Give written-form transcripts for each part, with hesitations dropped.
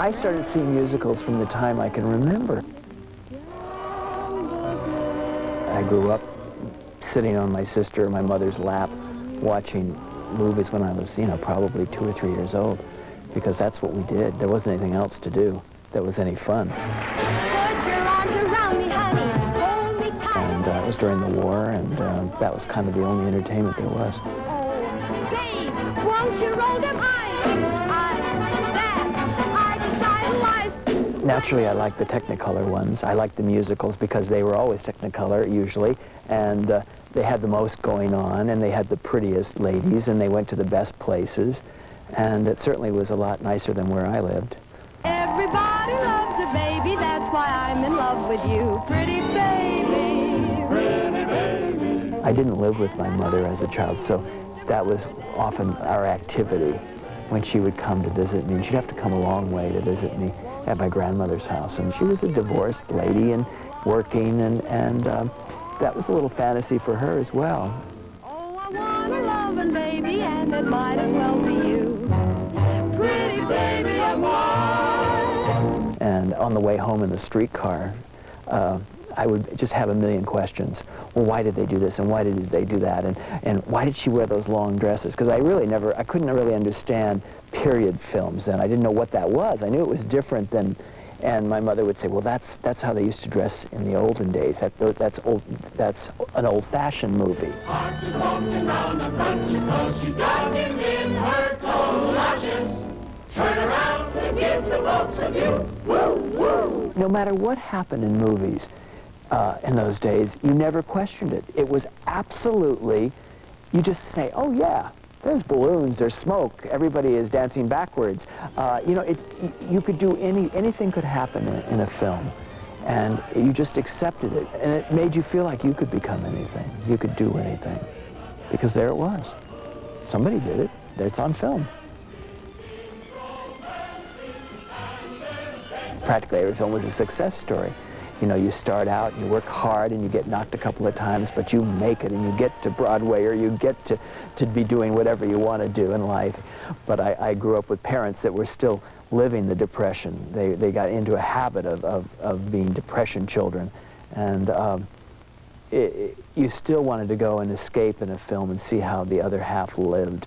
I started seeing musicals from the time I can remember. I grew up sitting on my sister or my mother's lap watching movies when I was, you know, probably 2 or 3 years old, because that's what we did. There wasn't anything else to do that was any fun. Put your arms around me, honey. Hold me tight. And it was during the war, and that was kind of the only entertainment there was. Oh, babe, won't you roll them eyes? Naturally, I liked the Technicolor ones. I liked the musicals because they were always Technicolor, usually, and they had the most going on, and they had the prettiest ladies, and they went to the best places, and it certainly was a lot nicer than where I lived. Everybody loves a baby, that's why I'm in love with you, pretty baby. Pretty baby. I didn't live with my mother as a child, so that was often our activity when she would come to visit me, and she'd have to come a long way to visit me at my grandmother's house. And she was a divorced lady and working, and that was a little fantasy for her as well. Oh, I want a loving baby, and it might as well be you. Pretty baby of mine. And on the way home in the streetcar, I would just have a million questions. Well, why did they do this, and why did they do that, and why did she wear those long dresses? Because I couldn't really understand period films then. I didn't know what that was. I knew it was different than, and my mother would say, well, that's how they used to dress in the olden days. That's an old-fashioned movie. Turn around and give the folks a view. Woo, woo. No matter what happened in movies in those days, you never questioned it. It was absolutely, you just say, oh yeah, there's balloons, there's smoke, everybody is dancing backwards. You know, you could do anything could happen in a film, and you just accepted it, and it made you feel like you could become anything, you could do anything, because there it was. Somebody did it, it's on film. Practically every film was a success story. You know, you start out, you work hard, and you get knocked a couple of times, but you make it, and you get to Broadway, or you get to be doing whatever you want to do in life. But I grew up with parents that were still living the Depression. They got into a habit of being Depression children. And you still wanted to go and escape in a film and see how the other half lived.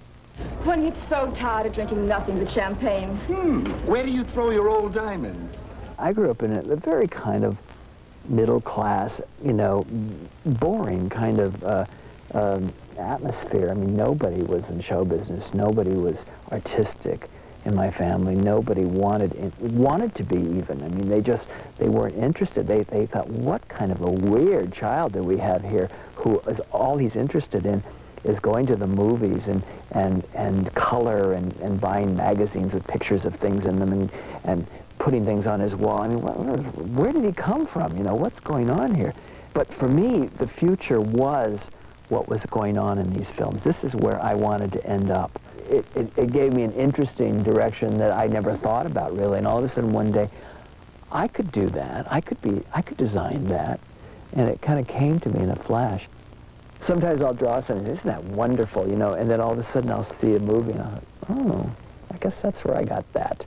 One gets so tired of drinking nothing but champagne. Where do you throw your old diamonds? I grew up in a very kind of middle class, you know, boring kind of atmosphere. I mean, nobody was in show business. Nobody was artistic in my family. Nobody wanted to be even. I mean, they weren't interested. They thought, what kind of a weird child do we have here who is all he's interested in is going to the movies and color and buying magazines with pictures of things in them and putting things on his wall. I mean, where did he come from? You know, what's going on here? But for me, the future was what was going on in these films. This is where I wanted to end up. It gave me an interesting direction that I never thought about, really. And all of a sudden, one day, I could do that. I could design that. And it kind of came to me in a flash. Sometimes I'll draw something, isn't that wonderful, you know, and then all of a sudden I'll see a movie and I'll think, oh, I guess that's where I got that.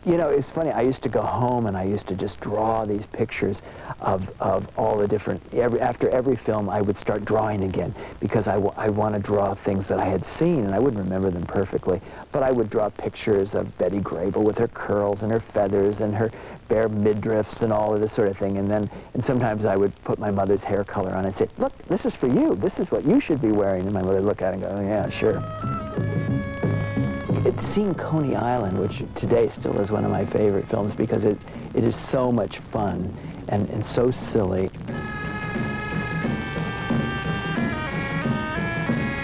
You know, it's funny, I used to go home and I used to just draw these pictures of all the different, after every film I would start drawing again, because I want to draw things that I had seen, and I wouldn't remember them perfectly, but I would draw pictures of Betty Grable with her curls and her feathers and her bare midriffs and all of this sort of thing, and sometimes I would put my mother's hair color on and say, look, this is for you, this is what you should be wearing, and my mother would look at it and go, oh yeah, sure. It's seen Coney Island, which today still is one of my favorite films because it is so much fun and so silly.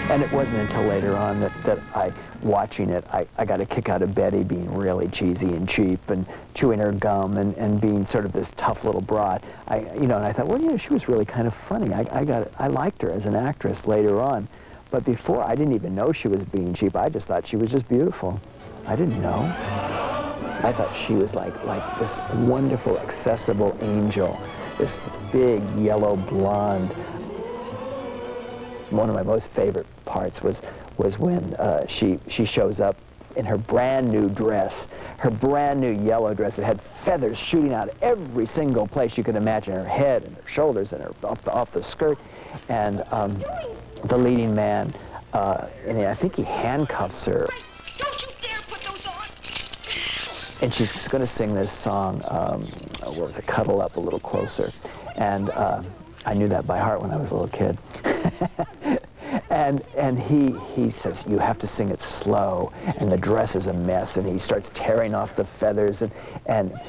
And it wasn't until later on that watching it, I got a kick out of Betty being really cheesy and cheap and chewing her gum and being sort of this tough little broad. You know, and I thought, well, you know, she was really kind of funny. I liked her as an actress later on. But before, I didn't even know she was being cheap. I just thought she was just beautiful. I didn't know. I thought she was like this wonderful, accessible angel, this big, yellow blonde. One of my most favorite parts was when she shows up in her brand new dress, her brand new yellow dress. It had feathers shooting out every single place you could imagine, her head and her shoulders and her off the skirt. And the leading man, and I think he handcuffs her. Don't you dare put those on! And she's going to sing this song, what was it, Cuddle Up a Little Closer. And I knew that by heart when I was a little kid. And he says, you have to sing it slow, and the dress is a mess, and he starts tearing off the feathers, and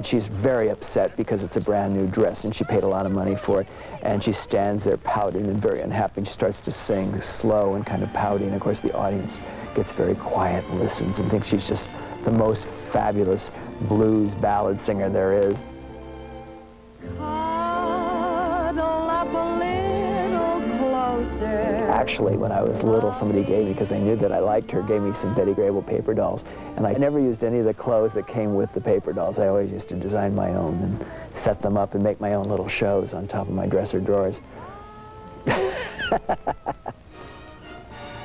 she's very upset because it's a brand new dress, and she paid a lot of money for it, and she stands there pouting and very unhappy, and she starts to sing slow and kind of pouting. Of course, the audience gets very quiet and listens and thinks she's just the most fabulous blues ballad singer there is. Cuddle up a little closer. Actually, when I was little, somebody gave me, because they knew that I liked her, gave me some Betty Grable paper dolls. And I never used any of the clothes that came with the paper dolls. I always used to design my own and set them up and make my own little shows on top of my dresser drawers.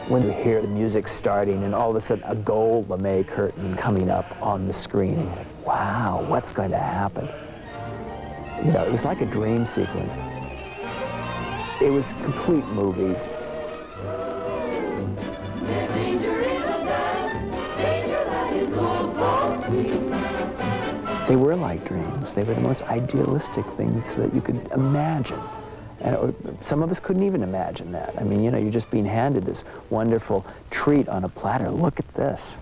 When you hear the music starting and all of a sudden a gold lame curtain coming up on the screen, and you think, wow, what's going to happen? You know, it was like a dream sequence. It was complete movies. They were like dreams. They were the most idealistic things that you could imagine. And some of us couldn't even imagine that. I mean, you know, you're just being handed this wonderful treat on a platter. Look at this.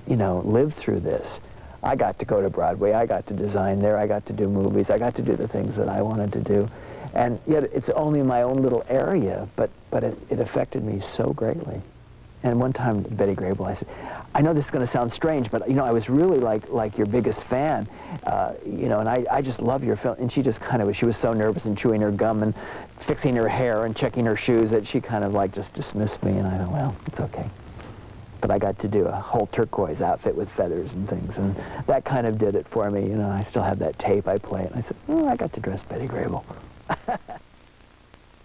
You know, live through this. I got to go to Broadway. I got to design there. I got to do movies. I got to do the things that I wanted to do. And yet it's only my own little area, but it affected me so greatly. And one time, Betty Grable, I said, I know this is going to sound strange, but, you know, I was really like your biggest fan, you know, and I just love your film. And she just kind of, she was so nervous and chewing her gum and fixing her hair and checking her shoes that she kind of like just dismissed me. And I thought, well, it's okay. But I got to do a whole turquoise outfit with feathers and things, and that kind of did it for me. You know, I still have that tape I play, and I said, oh, I got to dress Betty Grable.